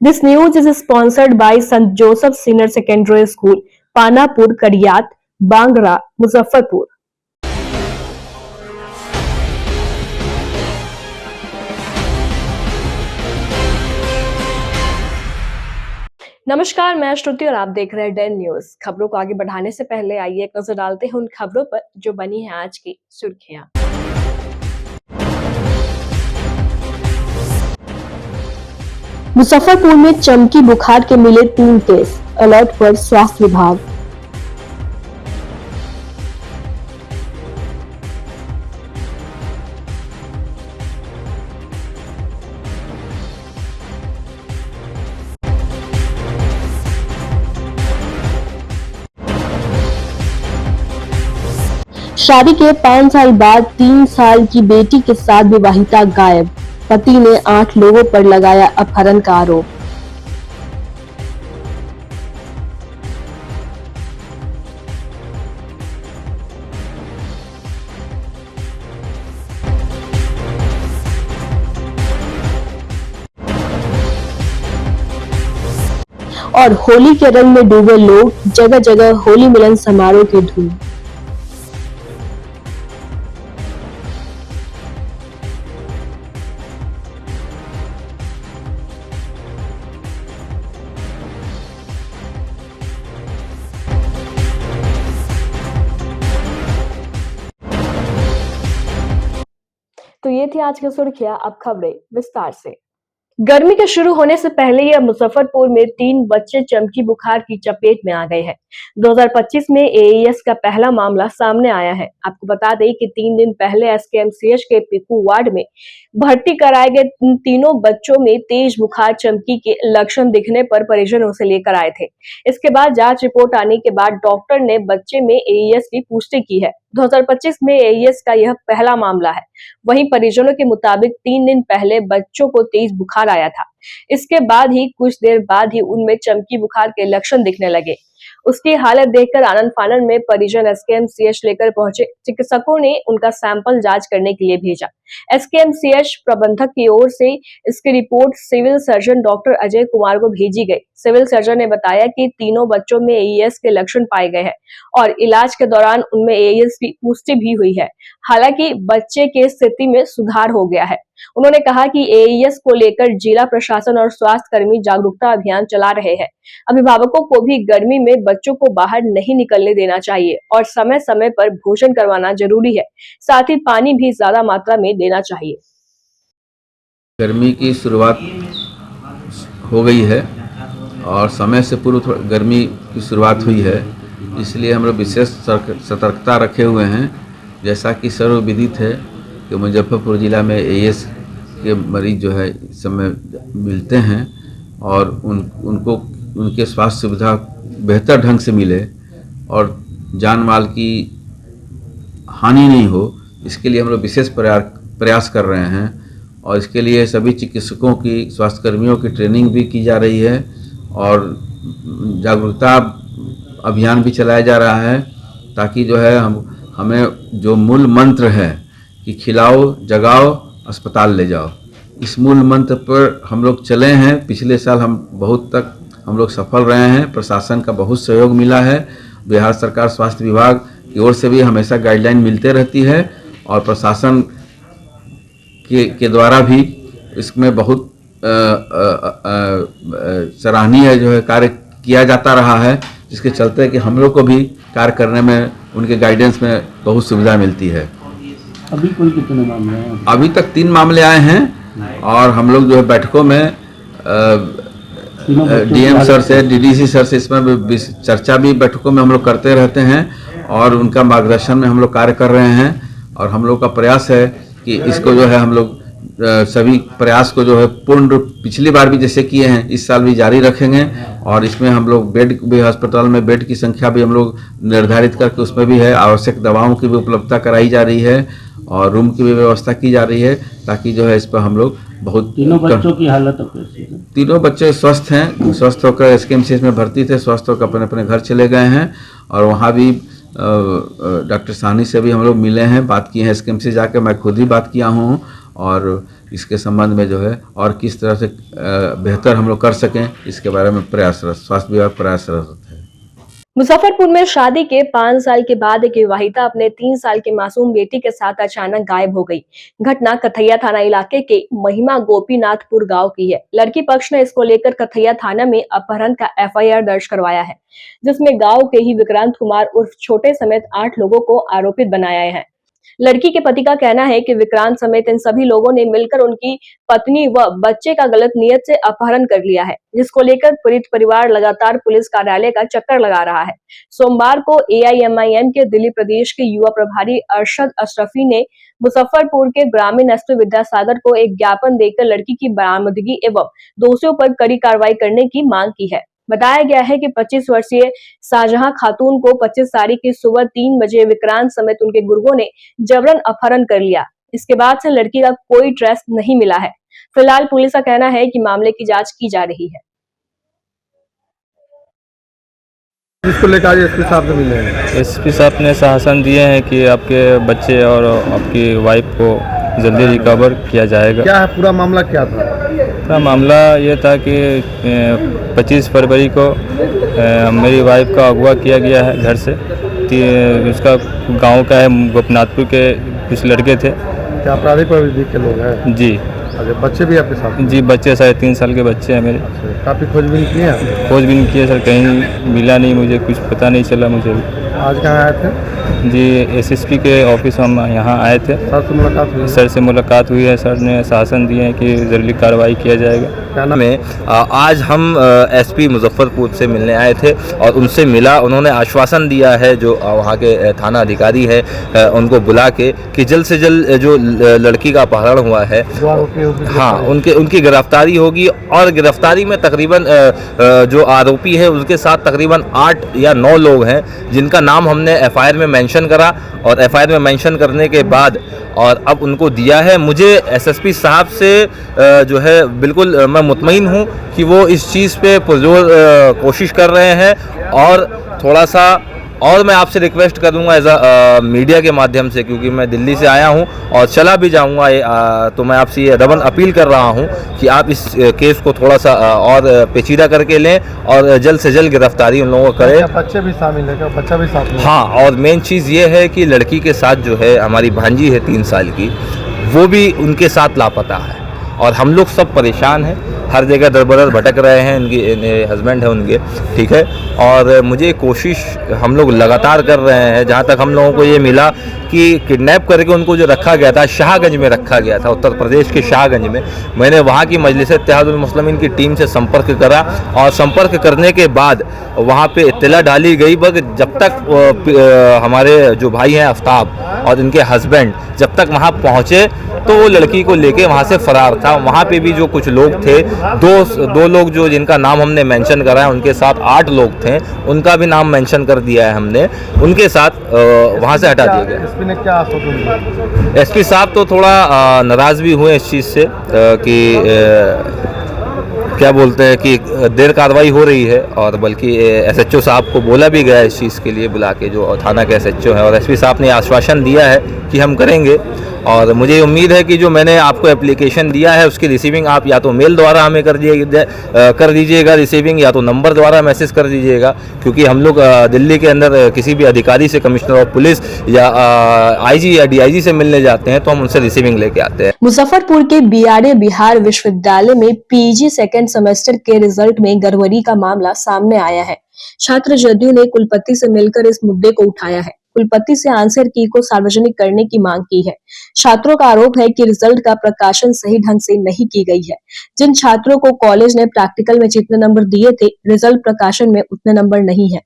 This news is sponsored by St. Joseph Senior Secondary School, Panapur, Kariyat, Bangra, Muzaffarpur. नमस्कार, मैं श्रुति और आप देख रहे हैं डेन न्यूज। खबरों को आगे बढ़ाने से पहले आइए एक नजर डालते हैं उन खबरों पर जो बनी है आज की सुर्खियां। मुजफ्फरपुर में चमकी बुखार के मिले 3 केस, अलर्ट पर स्वास्थ्य विभाग। शादी के 5 साल बाद 3 साल की बेटी के साथ विवाहिता गायब, पति ने 8 लोगों पर लगाया अपहरण का आरोप। और होली के रंग में डूबे लोग, जगह जगह होली मिलन समारोह की धूम। तो ये थी आज की सुर्खियां, अब खबरें विस्तार से। गर्मी के शुरू होने से पहले ही मुजफ्फरपुर में 3 बच्चे चमकी बुखार की चपेट में आ गए हैं। 2025 में एईएस का पहला मामला सामने आया है। आपको बता दें कि 3 दिन पहले एसकेएमसीएच के पीकू वार्ड में भर्ती कराए गए तीनों बच्चों में तेज बुखार चमकी के लक्षण दिखने पर परिजन उसे लेकर आए थे। इसके बाद जांच रिपोर्ट आने के बाद डॉक्टर ने बच्चे में एईएस की पुष्टि की है। 2025 में एईएस का यह पहला मामला है। वहीं परिजनों के मुताबिक 3 दिन पहले बच्चों को तेज बुखार आया था। इसके बाद ही कुछ देर बाद ही उनमें चमकी बुखार के लक्षण दिखने लगे। उसकी हालत देखकर आनन फानन में परिजन एसकेएमसीएच लेकर पहुंचे। चिकित्सकों ने उनका सैंपल जांच करने के लिए भेजा। एसकेएमसीएच प्रबंधक की ओर से इसकी report civil surgeon doctor Ajay Kumar को भेजी गई। सिविल सर्जन ने बताया कि तीनों बच्चों में एईएस के लक्षण पाए गए हैं और इलाज के दौरान उनमें एईएस की पुष्टि भी हुई है। हालांकि बच्चे की स्थिति में सुधार हो गया है। उन्होंने कहा कि एईएस को लेकर जिला प्रशासन और स्वास्थ्य कर्मी जागरूकता अभियान चला रहे हैं। अभिभावकों को भी गर्मी में बच्चों को बाहर नहीं निकलने देना चाहिए और समय समय पर भोजन करवाना जरूरी है। साथ ही पानी भी ज्यादा मात्रा में देना चाहिए। गर्मी की शुरुआत हो गई है और समय से पूर्व गर्मी की शुरुआत हुई है, इसलिए हम लोग विशेष सतर्कता रखे हुए हैं। जैसा कि सर्वविदित है कि मुजफ्फरपुर ज़िला में एईएस के मरीज जो है इस समय मिलते हैं और उनको उनके स्वास्थ्य सुविधा बेहतर ढंग से मिले और जान माल की हानि नहीं हो, इसके लिए हम लोग विशेष प्रयास कर रहे हैं। और इसके लिए सभी चिकित्सकों की, स्वास्थ्यकर्मियों की ट्रेनिंग भी की जा रही है और जागरूकता अभियान भी चलाया जा रहा है, ताकि जो है हमें जो मूल मंत्र है कि खिलाओ, जगाओ, अस्पताल ले जाओ, इस मूल मंत्र पर हम लोग चले हैं। पिछले साल हम लोग सफल रहे हैं। प्रशासन का बहुत सहयोग मिला है। बिहार सरकार स्वास्थ्य विभाग की ओर से भी हमेशा गाइडलाइन मिलते रहती है और प्रशासन के द्वारा भी इसमें बहुत सराहनीय जो है कार्य किया जाता रहा है, जिसके चलते कि हम लोग को भी कार्य करने में, उनके गाइडेंस में बहुत सुविधा मिलती है। अभी कुल कितने मामले हैं? अभी तक 3 मामले आए हैं और हम लोग जो है बैठकों में डीएम सर से, डीडीसी सर से इसमें चर्चा भी बैठकों में हम लोग करते रहते हैं और उनका मार्गदर्शन में हम लोग कार्य कर रहे हैं। और हम लोग का प्रयास है कि इसको जो है हम लोग सभी प्रयास को जो है पूर्ण रूप, पिछली बार भी जैसे किए हैं इस साल भी जारी रखेंगे। और इसमें हम लोग बेड भी, अस्पताल में बेड की संख्या भी हम लोग निर्धारित करके उसमें भी है, आवश्यक दवाओं की भी उपलब्धता कराई जा रही है और रूम की भी व्यवस्था की जा रही है, ताकि जो है इस पर हम लोग बहुत। तीनों बच्चों की हालत कैसी है? तीनों बच्चे स्वस्थ हैं, स्वस्थ होकर एसकेएमसीएच में भर्ती थे, स्वस्थ होकर अपने अपने घर चले गए हैं। और वहाँ भी डॉक्टर साहनी से भी हम लोग मिले हैं, बात की है, एसकेएमसीएच जाकर मैं खुद ही बात किया हूँ और इसके संबंध में जो है और किस तरह से बेहतर हम लोग कर सकें इसके बारे में प्रयासरत, स्वास्थ्य विभाग प्रयासरत है। मुजफ्फरपुर में शादी के 5 साल के बाद एक विवाहिता अपने 3 साल के मासूम बेटी के साथ अचानक गायब हो गई। घटना कथैया थाना इलाके के महिमा गोपीनाथपुर गांव की है। लड़की पक्ष ने इसको लेकर कथैया थाना में अपहरण का एफआईआर दर्ज करवाया है, जिसमें गांव के ही विक्रांत कुमार उर्फ छोटे समेत 8 लोगों को आरोपित बनाया है। लड़की के पति का कहना है कि विक्रांत समेत इन सभी लोगों ने मिलकर उनकी पत्नी व बच्चे का गलत नियत से अपहरण कर लिया है, जिसको लेकर पीड़ित परिवार लगातार पुलिस कार्यालय का चक्कर लगा रहा है। सोमवार को एआईएमआईएम के दिल्ली प्रदेश के युवा प्रभारी अरशद अशरफी ने मुजफ्फरपुर के ग्रामीण एसपी विद्यासागर को एक ज्ञापन देकर लड़की की बरामदगी एवं दोषियों पर कड़ी कार्रवाई करने की मांग की है। बताया गया है कि 25 वर्षीय शाहजहां खातून को 25 तारीख की सुबह 3 बजे विक्रांत समेत उनके गुर्गों ने जबरन अपहरण कर लिया। इसके बाद से लड़की का कोई ट्रेस नहीं मिला है। फिलहाल पुलिस का कहना है कि मामले की जांच की जा रही है। इसको लेकर आज एसपी साहब से मिले हैं। एसपी साहब ने शासन दिए हैं कि आपके बच्चे और आपकी वाइफ को जल्दी रिकवर किया जाएगा। क्या है पूरा मामला, क्या था? पूरा मामला ये था कि 25 फरवरी को मेरी वाइफ का अगवा किया गया है घर से। उसका गांव का है, गोपीनाथपुर के कुछ लड़के थे। क्या आपराधिक प्रवृत्ति के लोग हैं? जी। अच्छा, बच्चे भी आपके साथ? जी, बच्चे 3.5 साल के बच्चे हैं मेरे। काफ़ी खोजबीन किए हैं? खोजबीन किए सर, कहीं मिला नहीं, मुझे कुछ पता नहीं चला मुझे। आज कहाँ आए थे? जी, एसएसपी के ऑफिस हम यहाँ आए थे। सर से मुलाकात हुई? सर से मुलाकात हुई है। सर ने शासन दिए हैं कि जल्दी कार्रवाई किया जाएगा। में आज हम एसपी मुजफ्फरपुर से मिलने आए थे और उनसे मिला। उन्होंने आश्वासन दिया है, जो वहाँ के थाना अधिकारी है उनको बुला के, कि जल्द से जल्द जो लड़की का अपहरण हुआ है, हाँ, उनकी गिरफ्तारी होगी। और गिरफ्तारी में तकरीबन जो आरोपी है उसके साथ तकरीबन 8 या 9 लोग हैं, जिनका नाम हमने एफआईआर में मेंशन करा। और एफआईआर में मेंशन करने के बाद और अब उनको दिया है। मुझे एसएसपी साहब से जो है बिल्कुल मैं मुतमईन हूँ कि वो इस चीज़ पे पुरजोर कोशिश कर रहे हैं। और थोड़ा सा और मैं आपसे रिक्वेस्ट करूँगा एज अ मीडिया के माध्यम से, क्योंकि मैं दिल्ली से आया हूँ और चला भी जाऊँगा, तो मैं आपसे ये रबन अपील कर रहा हूँ कि आप इस केस को थोड़ा सा और पेचीदा करके लें और जल्द से जल्द गिरफ्तारी उन लोगों को करें। बच्चे भी शामिल है क्या? बच्चा भी साथ में? हाँ, और मेन चीज़ ये है कि लड़की के साथ जो है हमारी भांजी है 3 साल की, वो भी उनके साथ लापता है और हम लोग सब परेशान हैं। हर जगह दर-बदर भटक रहे हैं। इनके हस्बैंड हैं उनके, ठीक है। और मुझे कोशिश हम लोग लगातार कर रहे हैं। जहाँ तक हम लोगों को ये मिला कि किडनैप करके उनको जो रखा गया था, शाहगंज में रखा गया था, उत्तर प्रदेश के शाहगंज में। मैंने वहाँ की मजलिस-ए-इत्तेहादुल मुस्लिमीन की टीम से संपर्क करा और संपर्क करने के बाद वहाँ पे इत्तला डाली गई। बट जब तक हमारे जो भाई हैं आफ्ताब और इनके हस्बैंड जब तक वहाँ पहुँचे तो वो लड़की को लेके वहाँ से फरार था। वहाँ पे भी जो कुछ लोग थे, दो लोग जो जिनका नाम हमने मेंशन करा है, उनके साथ 8 लोग थे, उनका भी नाम मेंशन कर दिया है हमने। उनके साथ वहाँ से हटा दिया गया। एसपी ने क्या आश्वासन दिया? एसपी साहब तो थोड़ा नाराज़ भी हुए इस चीज़ से कि क्या बोलते हैं कि देर कार्रवाई हो रही है। और बल्कि एसएचओ साहब को बोला भी गया इस चीज़ के लिए, बुला के, जो थाना के एसएचओ है। और एसपी साहब ने आश्वासन दिया है कि हम करेंगे। और मुझे उम्मीद है कि जो मैंने आपको एप्लीकेशन दिया है उसकी रिसीविंग आप या तो मेल द्वारा हमें कर दीजिएगा रिसीविंग, या तो नंबर द्वारा मैसेज कर दीजिएगा। क्योंकि हम लोग दिल्ली के अंदर किसी भी अधिकारी से, कमिश्नर ऑफ पुलिस या आईजी या डीआईजी से मिलने जाते हैं तो हम उनसे रिसीविंग लेके आते हैं। मुजफ्फरपुर के बीआरए बिहार विश्वविद्यालय में पीजी सेकेंड सेमेस्टर के रिजल्ट में गड़बड़ी का मामला सामने आया है। छात्र जदयू ने कुलपति से मिलकर इस मुद्दे को उठाया है। कुलपति से आंसर की को सार्वजनिक करने की मांग की है। छात्रों का आरोप है कि रिजल्ट का प्रकाशन सही ढंग से नहीं की गई है। जिन छात्रों को कॉलेज ने प्रैक्टिकल में जितने नंबर दिए थे, रिजल्ट प्रकाशन में उतने नंबर नहीं है।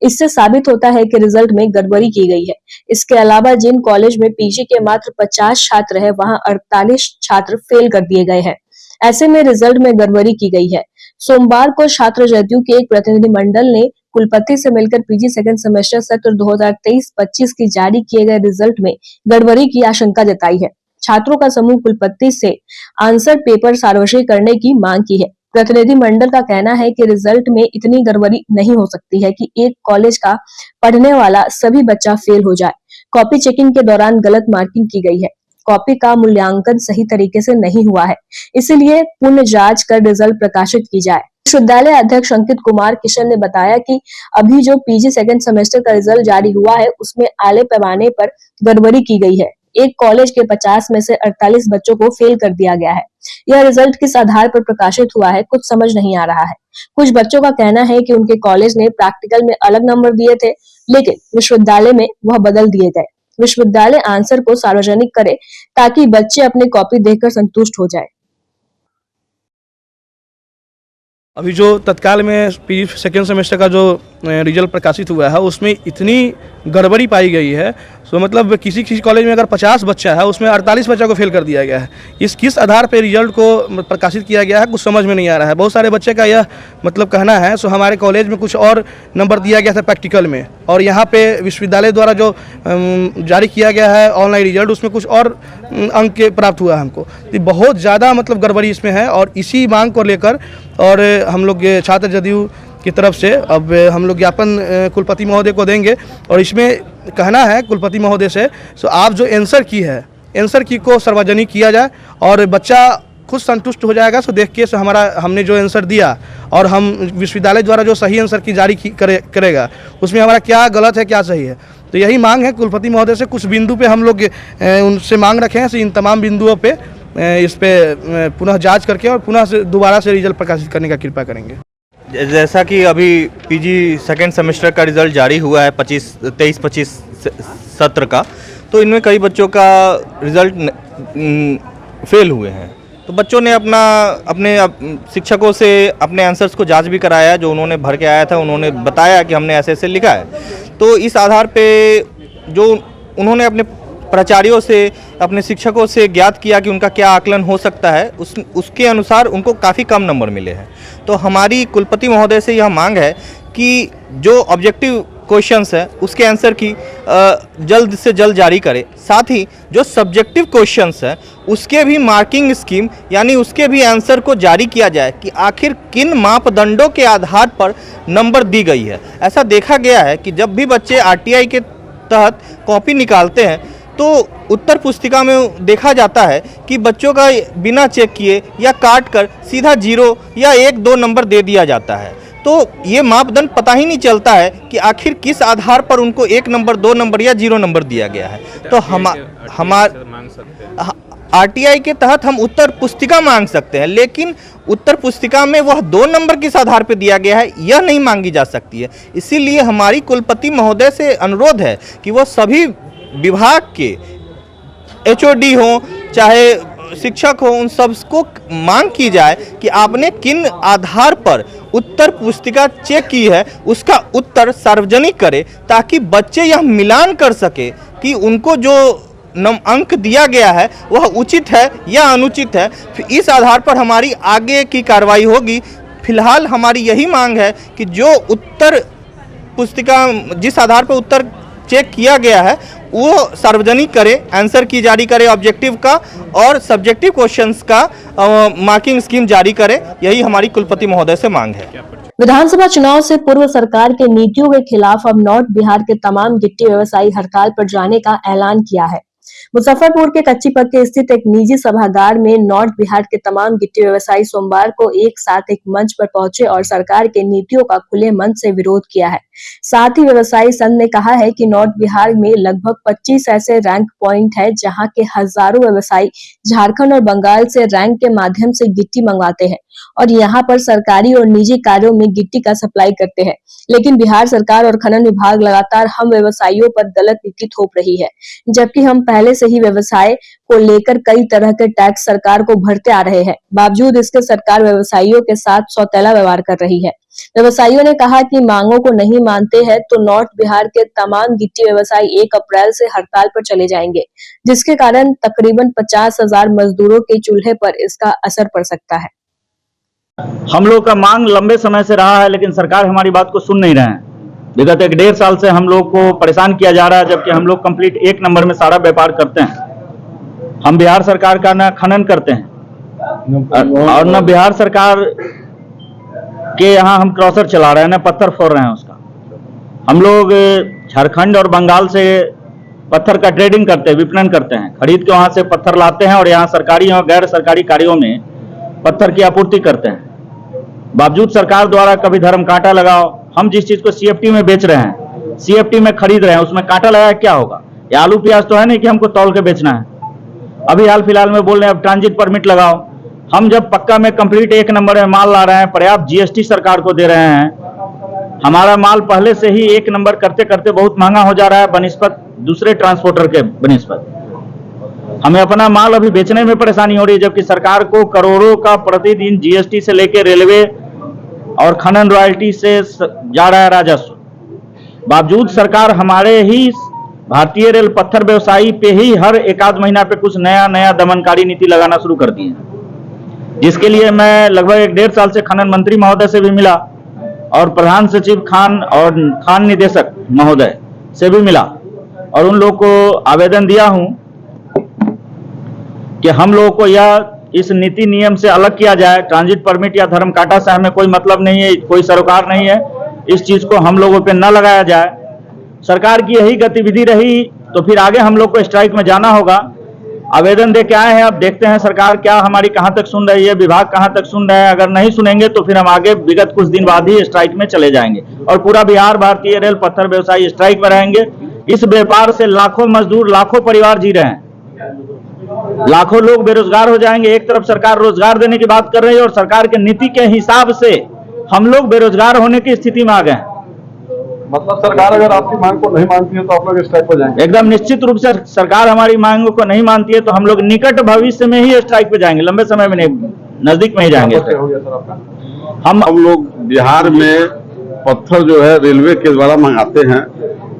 इससे साबित होता है कि रिजल्ट में गड़बड़ी की गई है। इसके अलावा जिन कॉलेज में पीजी के मात्र 50 छात्र है, वहां 48 छात्र फेल कर दिए गए हैं। ऐसे में रिजल्ट में गड़बड़ी की गई है। सोमवार को छात्र जदयू के एक प्रतिनिधि मंडल ने कुलपति से मिलकर पीजी सेकंड सेमेस्टर सत्र 2023-25 की जारी किए गए रिजल्ट में गड़बड़ी की आशंका जताई है। छात्रों का समूह कुलपति से आंसर पेपर सार्वजनिक करने की मांग की है। प्रतिनिधि मंडल का कहना है कि रिजल्ट में इतनी गड़बड़ी नहीं हो सकती है कि एक कॉलेज का पढ़ने वाला सभी बच्चा फेल हो जाए। कॉपी चेकिंग के दौरान गलत मार्किंग की गई है। कॉपी का मूल्यांकन सही तरीके से नहीं हुआ है, इसीलिए पुनः जांच कर रिजल्ट प्रकाशित की जाए। विश्वविद्यालय अध्यक्ष अंकित कुमार किशन ने बताया कि अभी जो पीजी सेकंड सेमेस्टर का रिजल्ट जारी हुआ है उसमें आले पैमाने पर गड़बड़ी की गई है। एक कॉलेज के 50 में से 48 बच्चों को फेल कर दिया गया है। यह रिजल्ट किस आधार पर प्रकाशित हुआ है कुछ समझ नहीं आ रहा है। कुछ बच्चों का कहना है कि उनके कॉलेज ने प्रैक्टिकल में अलग नंबर दिए थे, लेकिन विश्वविद्यालय में वह बदल दिए गए। विश्वविद्यालय आंसर को सार्वजनिक करे ताकि बच्चे अपनी कॉपी देखकर संतुष्ट हो जाए। अभी जो तत्काल में पीजी सेकेंड सेमेस्टर का जो रिजल्ट प्रकाशित हुआ है उसमें इतनी गड़बड़ी पाई गई है, तो मतलब किसी कॉलेज में अगर 50 बच्चा है उसमें 48 बच्चा को फेल कर दिया गया है। इस किस आधार पर रिजल्ट को प्रकाशित किया गया है कुछ समझ में नहीं आ रहा है। बहुत सारे बच्चे का यह मतलब कहना है सो हमारे कॉलेज में कुछ और नंबर दिया गया था प्रैक्टिकल में, और यहाँ पे विश्वविद्यालय द्वारा जो जारी किया गया है ऑनलाइन रिजल्ट उसमें कुछ और अंक प्राप्त हुआ है हमको। तो बहुत ज़्यादा मतलब गड़बड़ी इसमें है, और इसी मांग को लेकर और हम लोग छात्र जदयू की तरफ से अब हम लोग ज्ञापन कुलपति महोदय को देंगे, और इसमें कहना है कुलपति महोदय से सो आप जो आंसर की है आंसर की को सार्वजनिक किया जाए और बच्चा खुद संतुष्ट हो जाएगा। सो देख के सो हमने जो आंसर दिया और हम विश्वविद्यालय द्वारा जो सही आंसर की जारी करेगा उसमें हमारा क्या गलत है क्या सही है। तो यही मांग है कुलपति महोदय से। कुछ बिंदु पे हम लोग उनसे मांग रखे हैं, इन तमाम बिंदुओं पे इस पे पुनः जांच करके और पुनः से दोबारा से रिजल्ट प्रकाशित करने का कृपा करेंगे। जैसा कि अभी पीजी सेकेंड सेमेस्टर का रिज़ल्ट जारी हुआ है 23-25 सत्र का, तो इनमें कई बच्चों का रिज़ल्ट फेल हुए हैं। तो बच्चों ने अपने शिक्षकों से अपने आंसर्स को जांच भी कराया, जो उन्होंने भर के आया था उन्होंने बताया कि हमने ऐसे ऐसे लिखा है। तो इस आधार पे जो उन्होंने अपने प्राचार्यों से अपने शिक्षकों से ज्ञात किया कि उनका क्या आकलन हो सकता है, उसके अनुसार उनको काफ़ी कम नंबर मिले हैं। तो हमारी कुलपति महोदय से यह मांग है कि जो ऑब्जेक्टिव क्वेश्चंस है उसके आंसर की जल्द से जल्द जारी करे, साथ ही जो सब्जेक्टिव क्वेश्चंस है उसके भी मार्किंग स्कीम यानी उसके भी आंसर को जारी किया जाए कि आखिर किन मापदंडों के आधार पर नंबर दी गई है। ऐसा देखा गया है कि जब भी बच्चे आरटीआई के तहत कॉपी निकालते हैं तो उत्तर पुस्तिका में देखा जाता है कि बच्चों का बिना चेक किए या काट कर सीधा 0 या 1-2 नंबर दे दिया जाता है। तो ये मापदंड पता ही नहीं चलता है कि आखिर किस आधार पर उनको 1 नंबर 2 नंबर या 0 नंबर दिया गया है। तो आरटीआई के तहत हम उत्तर पुस्तिका मांग सकते हैं, लेकिन उत्तर पुस्तिका में वह 2 नंबर किस आधार पर दिया गया है यह नहीं मांगी जा सकती है। इसीलिए हमारी कुलपति महोदय से अनुरोध है कि वह सभी विभाग के एचओडी हो चाहे शिक्षक हो उन सबको मांग की जाए कि आपने किन आधार पर उत्तर पुस्तिका चेक की है उसका उत्तर सार्वजनिक करे, ताकि बच्चे यह मिलान कर सके कि उनको जो अंक दिया गया है वह उचित है या अनुचित है। इस आधार पर हमारी आगे की कार्रवाई होगी। फिलहाल हमारी यही मांग है कि जो उत्तर पुस्तिका जिस आधार पर उत्तर चेक किया गया है वो सार्वजनिक करे, आंसर की जारी करे ऑब्जेक्टिव का, और सब्जेक्टिव क्वेश्चंस का मार्किंग स्कीम जारी करे। यही हमारी कुलपति महोदय से मांग है। विधानसभा चुनाव से पूर्व सरकार के नीतियों के खिलाफ अब नॉर्थ बिहार के तमाम गिट्टी व्यवसायी हड़ताल पर जाने का ऐलान किया है। मुजफ्फरपुर के कच्ची पक्के स्थित एक निजी सभागार में नॉर्थ बिहार के तमाम गिट्टी व्यवसायी सोमवार को एक साथ एक मंच पर पहुंचे और सरकार के नीतियों का खुले मन से विरोध किया है। साथ ही व्यवसायी संघ ने कहा है कि नॉर्थ बिहार में लगभग 25 ऐसे रैंक पॉइंट है जहां के हजारों व्यवसायी झारखंड और बंगाल से रैंक के माध्यम से गिट्टी मंगवाते हैं और यहां पर सरकारी और निजी कार्यों में गिट्टी का सप्लाई करते हैं। लेकिन बिहार सरकार और खनन विभाग लगातार हम व्यवसायियों पर गलत नीति थोप रही है, जबकि हम पहले से ही व्यवसाय को लेकर कई तरह के टैक्स सरकार को भरते आ रहे हैं। बावजूद इसके सरकार व्यवसायियों के साथ सौतेला व्यवहार कर रही है। व्यवसायियों ने कहा कि मांगों को नहीं मानते हैं तो नॉर्थ बिहार के तमाम गिट्टी व्यवसायी 1 अप्रैल से हड़ताल पर चले जाएंगे, जिसके कारण तकरीबन 50,000 मजदूरों के चूल्हे पर इसका असर पड़ सकता है। हम लोग का मांग लंबे समय से रहा है, लेकिन सरकार हमारी बात को सुन नहीं रहे हैं। विगत 1.5 साल से हम लोग को परेशान किया जा रहा है, जबकि हम लोग कंप्लीट 1 नंबर में सारा व्यापार करते हैं। हम बिहार सरकार का न खनन करते हैं और न बिहार सरकार के यहाँ हम क्रॉसर चला रहे हैं, न पत्थर फोड़ रहे हैं उसका। हम लोग झारखंड और बंगाल से पत्थर का ट्रेडिंग करते हैं, विपणन करते हैं, खरीद के वहां से पत्थर लाते हैं और यहाँ सरकारी और गैर सरकारी कार्यों में पत्थर की आपूर्ति करते हैं। बावजूद सरकार द्वारा कभी धर्म कांटा लगाओ, हम जिस चीज को सीएफटी में बेच रहे हैं, सीएफटी में खरीद रहे हैं, उसमें कांटा लगाया क्या होगा? ये आलू प्याज तो है नहीं कि हमको तौल के बेचना है। अभी हाल फिलहाल में बोल रहे हैं अब ट्रांजिट परमिट लगाओ। हम जब पक्का में कंप्लीट एक नंबर में माल ला रहे हैं, पर्याप्त जीएसटी सरकार को दे रहे हैं, हमारा माल पहले से ही एक नंबर करते करते बहुत महंगा हो जा रहा है बनिस्बत दूसरे ट्रांसपोर्टर के बनिस्बत। हमें अपना माल अभी बेचने में परेशानी हो रही है, जबकि सरकार को करोड़ों का प्रतिदिन जीएसटी से लेकर रेलवे और खनन रॉयल्टी से जा रहा है राजस्व। बावजूद सरकार हमारे ही भारतीय रेल पत्थर व्यवसायी पे ही हर एकाध महीना पे कुछ नया नया दमनकारी नीति लगाना शुरू कर दी है, जिसके लिए मैं लगभग 1.5 साल से खनन मंत्री महोदय से भी मिला और प्रधान सचिव खान और खान निदेशक महोदय से भी मिला और उन लोगों को आवेदन दिया हूं कि हम लोगों को यह इस नीति नियम से अलग किया जाए। ट्रांजिट परमिट या धर्म कांटा से हमें कोई मतलब नहीं है, कोई सरोकार नहीं है, इस चीज को हम लोगों पे न लगाया जाए। सरकार की यही गतिविधि रही तो फिर आगे हम लोग को स्ट्राइक में जाना होगा। आवेदन दे के आए हैं, अब देखते हैं सरकार क्या हमारी कहां तक सुन रही है, विभाग कहां तक सुन रहे हैं। अगर नहीं सुनेंगे तो फिर हम आगे विगत कुछ दिन बाद ही स्ट्राइक में चले जाएंगे और पूरा बिहार भारतीय रेल पत्थर व्यवसायी स्ट्राइक में रहेंगे। इस व्यापार से लाखों मजदूर, लाखों परिवार जी रहे हैं, लाखों लोग बेरोजगार हो जाएंगे। एक तरफ सरकार रोजगार देने की बात कर रही है और सरकार के नीति के हिसाब से हम लोग बेरोजगार होने की स्थिति में आ गए हैं। मतलब सरकार अगर आपकी मांग को नहीं मानती है तो आप लोग स्ट्राइक पर जाएंगे? एकदम निश्चित रूप से सरकार हमारी मांगों को नहीं मानती है तो हम लोग निकट भविष्य में ही स्ट्राइक पे जाएंगे, लंबे समय में नहीं, नजदीक में ही जाएंगे। हम लोग बिहार में पत्थर जो है रेलवे के द्वारा मंगाते हैं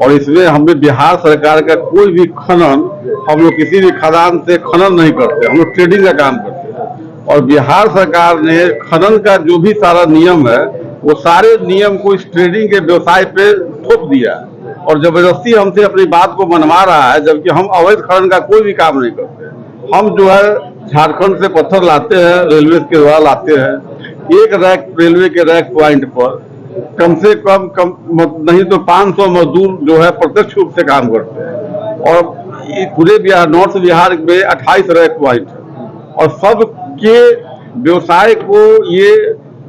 और इसमें हमें बिहार सरकार का कोई भी खनन, हम लोग किसी भी खदान से खनन नहीं करते, हम लोग ट्रेडिंग का काम करते हैं। और बिहार सरकार ने खनन का जो भी सारा नियम है वो सारे नियम को इस ट्रेडिंग के व्यवसाय पे थोप दिया और जबरदस्ती हमसे अपनी बात को मनवा रहा है, जबकि हम अवैध खनन का कोई भी काम नहीं करते। हम जो है झारखंड से पत्थर लाते हैं, रेलवे के द्वारा लाते हैं। एक रैक रेलवे के रैक पॉइंट पर कम से कम नहीं तो 500 मजदूर जो है प्रत्यक्ष रूप से काम करते हैं और पूरे बिहार, नॉर्थ बिहार में 28 रैक पॉइंट और सब के व्यवसाय को ये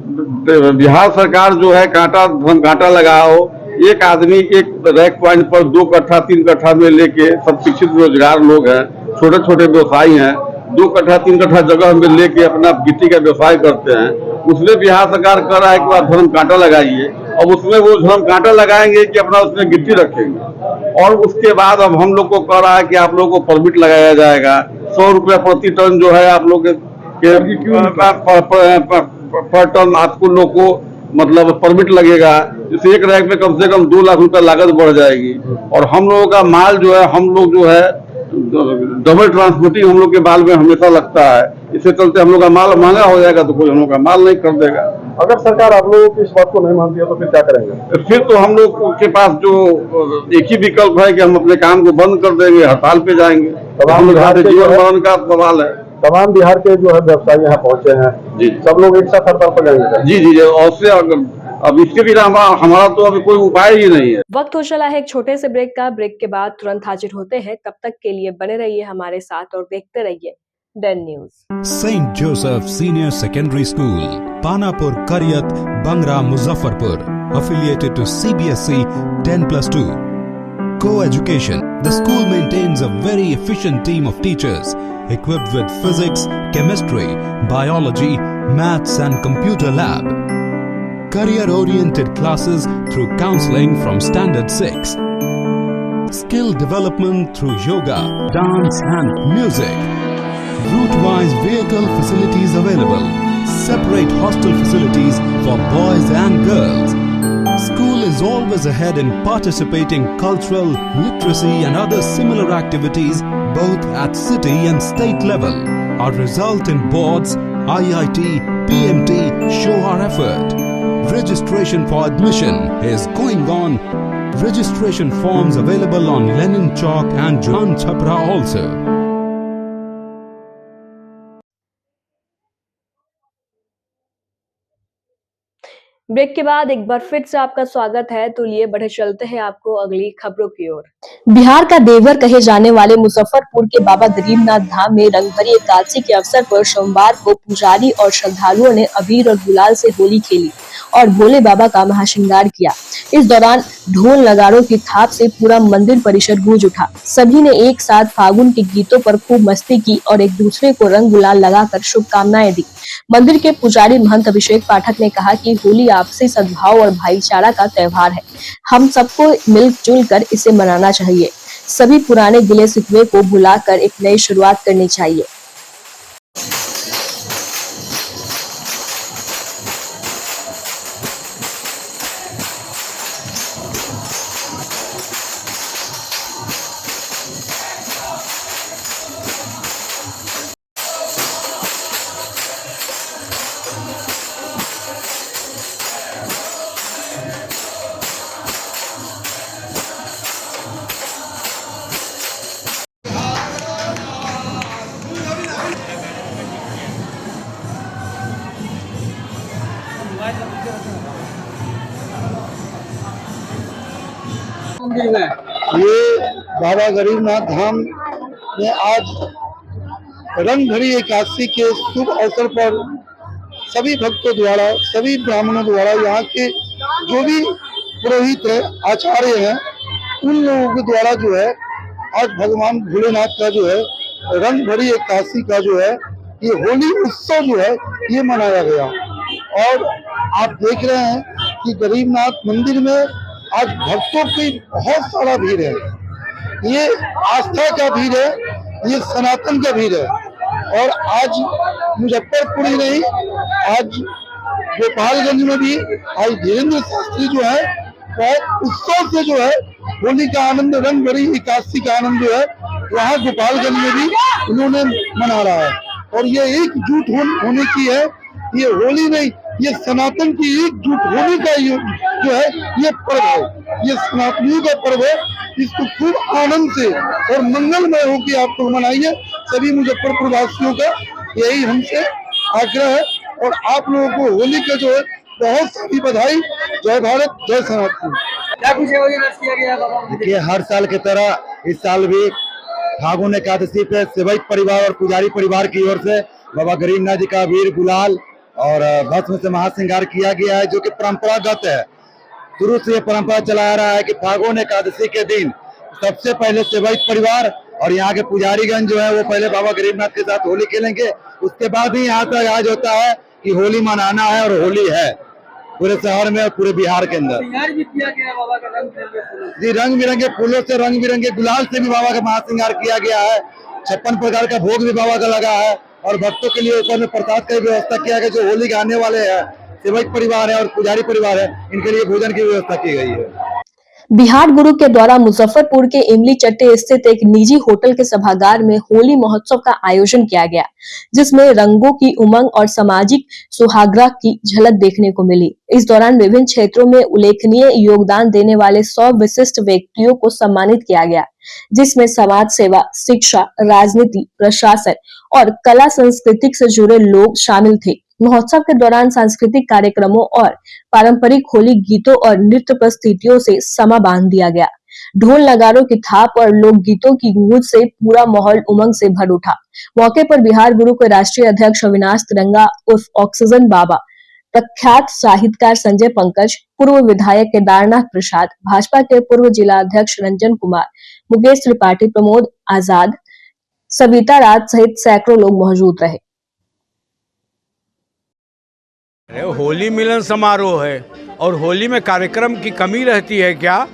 बिहार सरकार जो है कांटा लगाओ। एक आदमी एक रैक पॉइंट पर 2 कट्ठा 3 कट्ठा में लेके, सब शिक्षित रोजगार लोग हैं, छोटे छोटे व्यवसायी हैं, 2 कट्ठा 3 कट्ठा जगह में लेके अपना गिट्टी का व्यवसाय करते हैं। उसमें बिहार सरकार कर रहा है कि आप धर्म कांटा लगाइए, अब उसमें वो धर्म कांटा लगाएंगे कि अपना उसमें गिट्टी रखेंगे और उसके बाद अब हम लोग को कह रहा है कि आप लोग को परमिट लगाया जाएगा। 100 रुपया प्रति टन जो है आप लोग पर टन आपको लोग को मतलब परमिट लगेगा, जिससे एक रैक में कम से कम 2 लाख रुपया लागत बढ़ जाएगी और हम लोगों का माल जो है, हम लोग जो है डबल ट्रांसपोर्टिंग हम लोग के माल में हमेशा लगता है। इससे चलते हम लोग का माल महंगा हो जाएगा तो कोई हम लोग का माल नहीं कर देगा। अगर सरकार आप लोगों की इस बात को नहीं मानती है तो फिर क्या करेंगे? फिर तो हम लोग के पास जो एक ही विकल्प है कि हम अपने काम को बंद कर देंगे, हड़ताल पे जाएंगे। तमाम बिहार के जीवन मरण का सवाल है। तमाम बिहार के जो है व्यवसायी यहाँ पहुंचे हैं जी, सब लोग एक साथ हड़ताल पर जाएंगे? जी और से अब इसके बिना हमारा तो अभी कोई उपाय ही नहीं है। वक्त हो चला है एक छोटे से ब्रेक का। ब्रेक के बाद तुरंत हाजिर होते हैं, तब तक के लिए बने रहिए हमारे साथ और देखते रहिए डन news. Saint Joseph senior secondary school, Panapur, Kariyat, Bangra, Muzaffarpur, affiliated to CBSE 10+2. Co-education. The school maintains a very efficient team of teachers equipped with physics, chemistry, biology, maths and computer lab. Career-oriented classes through counseling from Standard 6. Skill development through yoga, dance and music. Route-wise vehicle facilities available. Separate hostel facilities for boys and girls. School is always ahead in participating cultural, literacy and other similar activities both at city and state level. Our result in boards, IIT, PMT show our effort. Registration for admission is going on. Registration forms available on Lenin Chowk and Jalan Chhapra also. Break के बाद एक बार फिर से आपका स्वागत है। तो लिए बढ़े चलते हैं आपको अगली खबरों की ओर। बिहार का देवघर कहे जाने वाले मुजफ्फरपुर के बाबा गरीबनाथ धाम में रंगभरी एकादशी के अवसर पर सोमवार को पुजारी और श्रद्धालुओं ने अबीर और गुलाल से होली खेली और भोले बाबा का महाश्रृंगार किया। इस दौरान ढोल नगाड़ों की थाप से पूरा मंदिर परिसर गूंज उठा। सभी ने एक साथ फागुन के गीतों पर खूब मस्ती की और एक दूसरे को रंग गुलाल लगाकर शुभकामनाएं दी। मंदिर के पुजारी महंत अभिषेक पाठक ने कहा कि होली आपसी सद्भाव और भाईचारा का त्योहार है। हम सबको मिलजुल कर इसे मनाना चाहिए। सभी पुराने गिले शिकवे को भुलाकर एक नई शुरुआत करनी चाहिए। ये बाबा गरीबनाथ धाम में आज रंगभरी एकादशी के शुभ अवसर पर सभी भक्तों द्वारा, सभी ब्राह्मणों द्वारा, यहाँ के जो भी पुरोहित है, आचार्य हैं, उन लोगों के द्वारा जो है आज भगवान भोलेनाथ का जो है रंगभरी एकादशी का जो है ये होली उत्सव जो है ये मनाया गया। और आप देख रहे हैं कि गरीबनाथ मंदिर में आज भक्तों की बहुत सारा भीड़ है। ये आस्था का भीड़ है, ये सनातन का भीड़ है। और आज मुजफ्फरपुर ही नहीं, आज गोपालगंज में भी आज धीरेन्द्र शास्त्री जो है बहुत उत्सव से जो है होली का आनंद, रंग भरी एकादशी का आनंद जो है वहाँ गोपालगंज में भी उन्होंने मना रहा है। और ये एकजुट होने की है, ये होली नहीं, ये सनातन की एकजुट होने का जो है ये पर्व है, ये सनातनियों का पर्व है। इसको खूब आनंद से और मंगलमय होकर आप लोग मनाइए। सभी मुजफ्फरपुर वासियों का यही हमसे आग्रह है। और आप लोगों को होली का जो है बहुत सारी बधाई। जय भारत, जय सनातन। क्या कुछ किया गया बाबा? देखिए, हर साल की तरह इस साल भी फागुन एकादशी पे सेवक परिवार और पुजारी परिवार की ओर से बाबा गरीबनाथ जी का वीर गुलाल और भस्म से महाश्रृंगार किया गया है, जो कि परंपरागत है। शुरू से ये परंपरा चला आ रहा है कि फागुन एकादशी के दिन सबसे पहले सेवक परिवार और यहाँ के पुजारीगण जो है वो पहले बाबा गरीबनाथ के साथ होली खेलेंगे। उसके बाद ही यहाँ तक आज होता है कि होली मनाना है और होली है पूरे शहर में और पूरे बिहार के अंदर। भी किया गया बाबा का जी, रंग बिरंगे फूलों से, रंग बिरंगे गुलाल से भी बाबा का महाश्रृंगार किया गया है। 56 प्रकार का भोग भी बाबा का लगा है और भक्तों के लिए ऊपर में प्रसाद की व्यवस्था किया गया। जो होली के आने वाले हैं, सेवक परिवार है और पुजारी परिवार है, इनके लिए भोजन की व्यवस्था की गई है। बिहार गुरु के द्वारा मुजफ्फरपुर के इमली चट्टे स्थित एक निजी होटल के सभागार में होली महोत्सव का आयोजन किया गया, जिसमें रंगों की उमंग और सामाजिक सुहागरा की झलक देखने को मिली। इस दौरान विभिन्न क्षेत्रों में उल्लेखनीय योगदान देने वाले 100 विशिष्ट व्यक्तियों को सम्मानित किया गया, जिसमें समाज सेवा, शिक्षा, राजनीति, प्रशासन और कला संस्कृति से जुड़े लोग शामिल थे। महोत्सव के दौरान सांस्कृतिक कार्यक्रमों और पारंपरिक होली गीतों और नृत्य प्रस्तुतियों से समा बांध दिया गया। ढोल नगाड़ों की थाप और लोकगीतों की गूंज से पूरा माहौल उमंग से भर उठा। मौके पर बिहार गुरु के राष्ट्रीय अध्यक्ष अविनाश तिरंगा उर्फ ऑक्सीजन बाबा, प्रख्यात साहित्यकार संजय पंकज, पूर्व विधायक केदारनाथ प्रसाद, भाजपा के पूर्व जिला अध्यक्ष रंजन कुमार, मुकेश त्रिपाठी, प्रमोद आजाद, सविता राज सहित सैकड़ों लोग मौजूद रहे। होली मिलन समारोह है और होली में कार्यक्रम की कमी रहती है क्या?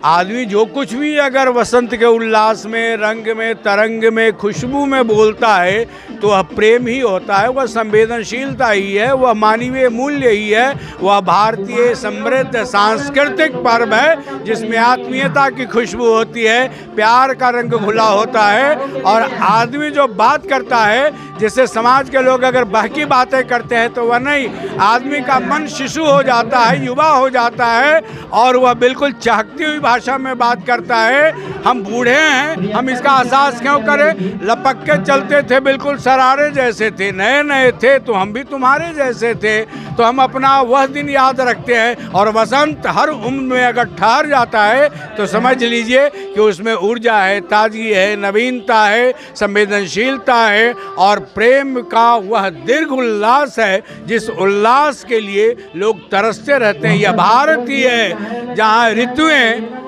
आदमी जो कुछ भी अगर वसंत के उल्लास में, रंग में, तरंग में, खुशबू में बोलता है तो वह प्रेम ही होता है, वह संवेदनशीलता ही है, वह मानवीय मूल्य ही है, वह भारतीय समृद्ध सांस्कृतिक पर्व है जिसमें आत्मीयता की खुशबू होती है, प्यार का रंग घुला होता है। और आदमी जो बात करता है, जिससे समाज के लोग अगर बहकी बातें करते हैं तो वह नहीं, आदमी का मन शिशु हो जाता है, युवा हो जाता है और वह बिल्कुल चहकती हुई भाषा में बात करता है। हम बूढ़े हैं, हम इसका एहसास क्यों करें? लपक के चलते थे, बिल्कुल सरारे जैसे थे, नए नए थे तो हम भी तुम्हारे जैसे थे। तो हम अपना वह दिन याद रखते हैं। और वसंत हर उम्र में अगर ठहर जाता है तो समझ लीजिए कि उसमें ऊर्जा है, ताजगी है, नवीनता है, संवेदनशीलता है और प्रेम का वह दीर्घ उल्लास है जिस उल्लास के लिए लोग तरसते रहते हैं। यह भारत ही है जहाँ ऋतुएं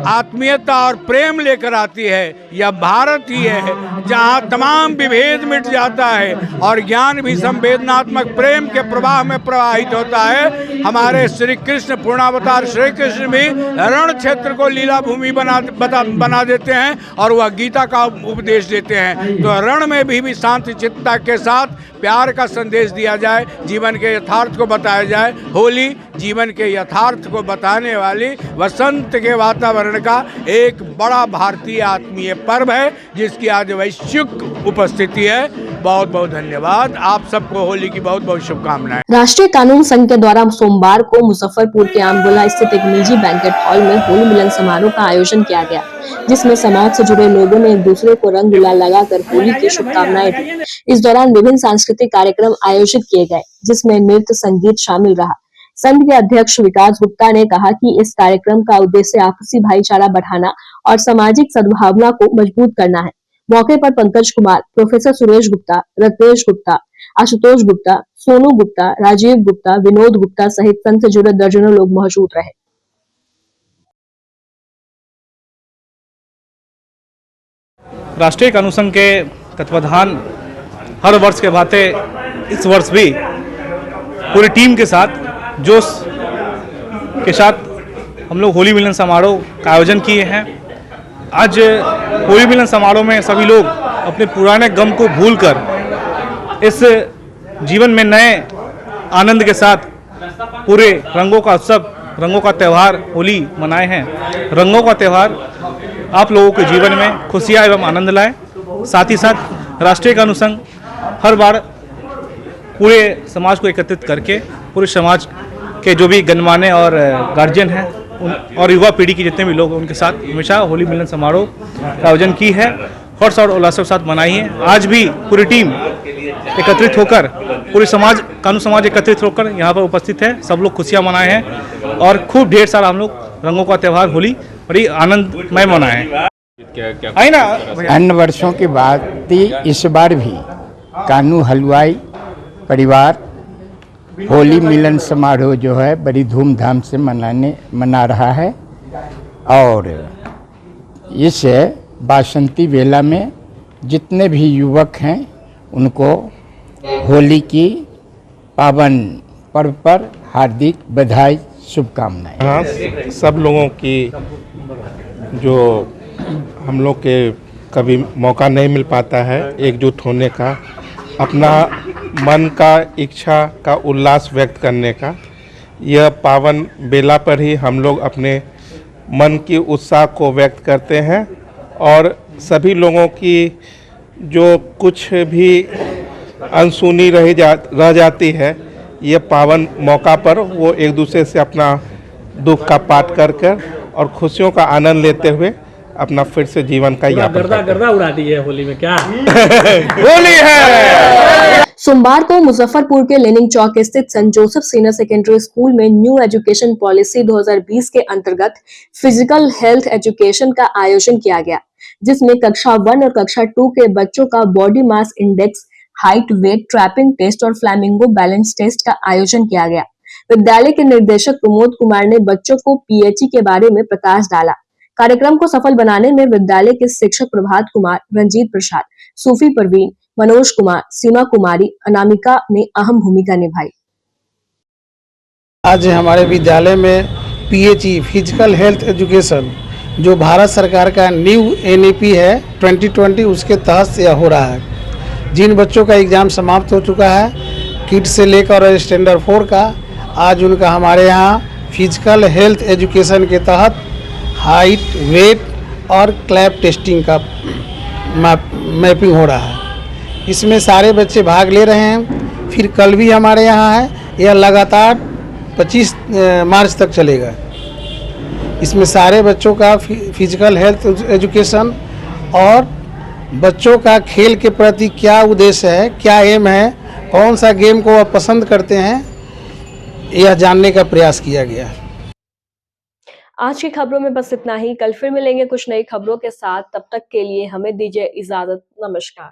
आत्मीयता और प्रेम लेकर आती है। यह भारत ही है जहाँ तमाम विभेद मिट जाता है और ज्ञान भी संवेदनात्मक प्रेम के प्रवाह में प्रवाहित होता है। हमारे श्री कृष्ण पूर्णावतार श्री कृष्ण भी रण क्षेत्र को लीला भूमि बना देते हैं और वह गीता का उपदेश देते हैं। तो रण में भी शांति चित्ता के साथ प्यार का संदेश दिया जाए, जीवन के यथार्थ को बताया जाए। होली जीवन के यथार्थ को बताने वाली वसंत के वातावरण का एक बड़ा भारतीय आत्मीय पर्व है जिसकी आज वैश्विक उपस्थिति है। बहुत बहुत धन्यवाद। आप सबको होली की बहुत बहुत शुभकामनाएं। राष्ट्रीय कानून संघ के द्वारा सोमवार को मुजफ्फरपुर के आमगोला स्थित एक निजी बैंकेट हॉल में होली मिलन समारोह का आयोजन किया गया, जिसमें समाज से जुड़े लोगों ने एक दूसरे को रंग गुलाल लगाकर होली की शुभकामनाएं दी। इस दौरान विभिन्न सांस्कृतिक कार्यक्रम आयोजित किए गए, जिसमें नृत्य संगीत शामिल रहा। संघ के अध्यक्ष विकास गुप्ता ने कहा कि इस कार्यक्रम का उद्देश्य आपसी भाईचारा बढ़ाना और सामाजिक सद्भावना को मजबूत करना है। मौके पर पंकज कुमार, प्रोफेसर सुरेश गुप्ता, रत्नेश गुप्ता, आशुतोष गुप्ता, सोनू गुप्ता, राजीव गुप्ता, विनोद गुप्ता सहित संघ से जुड़े दर्जनों लोग मौजूद रहे। राष्ट्रीय कानून संघ के तत्वाधान हर वर्ष के भांति इस वर्ष भी पूरी टीम के साथ जोश के साथ हम लोग होली मिलन समारोह का आयोजन किए हैं। आज होली मिलन समारोह में सभी लोग अपने पुराने गम को भूलकर इस जीवन में नए आनंद के साथ पूरे रंगों का उत्सव, रंगों का त्यौहार होली मनाए हैं। रंगों का त्यौहार आप लोगों के जीवन में खुशियाँ एवं आनंद लाए। साथ ही साथ राष्ट्रीय कानून संघ हर बार पूरे समाज को एकत्रित करके पूरे समाज के जो भी गणमान्य और गार्जियन हैं और युवा पीढ़ी के जितने भी लोग हैं उनके साथ हमेशा होली मिलन समारोह का आयोजन की है, हर्ष और उल्लास के साथ मनाई है। आज भी पूरी टीम एकत्रित होकर, पूरी समाज, कानून समाज एकत्रित होकर यहाँ पर उपस्थित है। सब लोग खुशियाँ मनाए हैं और खूब ढेर सारा हम लोग रंगों का त्यौहार होली बड़ी आनंदमय मनाए हैं। अन्य वर्षों के बाद इस बार भी कानू हलवाई परिवार होली मिलन समारोह जो है बड़ी धूमधाम से मना रहा है और इस बासंती वेला में जितने भी युवक हैं उनको होली की पावन पर्व पर हार्दिक बधाई, शुभकामनाएं। हाँ, सब लोगों की जो हम लोग के कभी मौका नहीं मिल पाता है एकजुट होने का, अपना मन का इच्छा का उल्लास व्यक्त करने का, यह पावन बेला पर ही हम लोग अपने मन की उत्साह को व्यक्त करते हैं और सभी लोगों की जो कुछ भी अनसुनी रह जाती है, ये पावन मौका पर वो एक दूसरे से अपना दुख का पाठ कर और खुशियों का आनंद लेते हुए अपना फिर से जीवन का यापन गर्दा उड़ा दी है होली में क्या होली है। सोमवार को मुजफ्फरपुर के लेनिन चौक स्थित Saint Joseph senior secondary school में न्यू एजुकेशन पॉलिसी 2020 के अंतर्गत फिजिकल हेल्थ एजुकेशन का आयोजन किया गया, जिसमें कक्षा 1 और कक्षा 2 के बच्चों का body mass index, height, weight, trapping test और फ्लैमिंगो बैलेंस टेस्ट का आयोजन किया गया। विद्यालय के निर्देशक प्रमोद कुमार ने बच्चों को पीएचई के बारे में प्रकाश डाला। कार्यक्रम को सफल बनाने में विद्यालय के शिक्षक प्रभात कुमार, रंजीत प्रसाद, सूफी परवीन, मनोज कुमार, सीमा कुमारी, अनामिका ने अहम भूमिका निभाई। आज हमारे विद्यालय में पीएचई फिजिकल हेल्थ एजुकेशन जो भारत सरकार का न्यू एनईपी है 2020 उसके तहत यह हो रहा है। जिन बच्चों का एग्ज़ाम समाप्त हो चुका है किड से लेकर स्टैंडर्ड 4 का, आज उनका हमारे यहाँ फिजिकल हेल्थ एजुकेशन के तहत हाइट, वेट और क्लैप टेस्टिंग का मैपिंग हो रहा है। इसमें सारे बच्चे भाग ले रहे हैं। फिर कल भी हमारे यहाँ है, यह लगातार 25 मार्च तक चलेगा। इसमें सारे बच्चों का फिजिकल हेल्थ एजुकेशन और बच्चों का खेल के प्रति क्या उद्देश्य है, क्या एम है, कौन सा गेम को वह पसंद करते हैं, यह जानने का प्रयास किया गया है। आज की खबरों में बस इतना ही। कल फिर मिलेंगे कुछ नई खबरों के साथ। तब तक के लिए हमें दीजिए इजाजत। नमस्कार।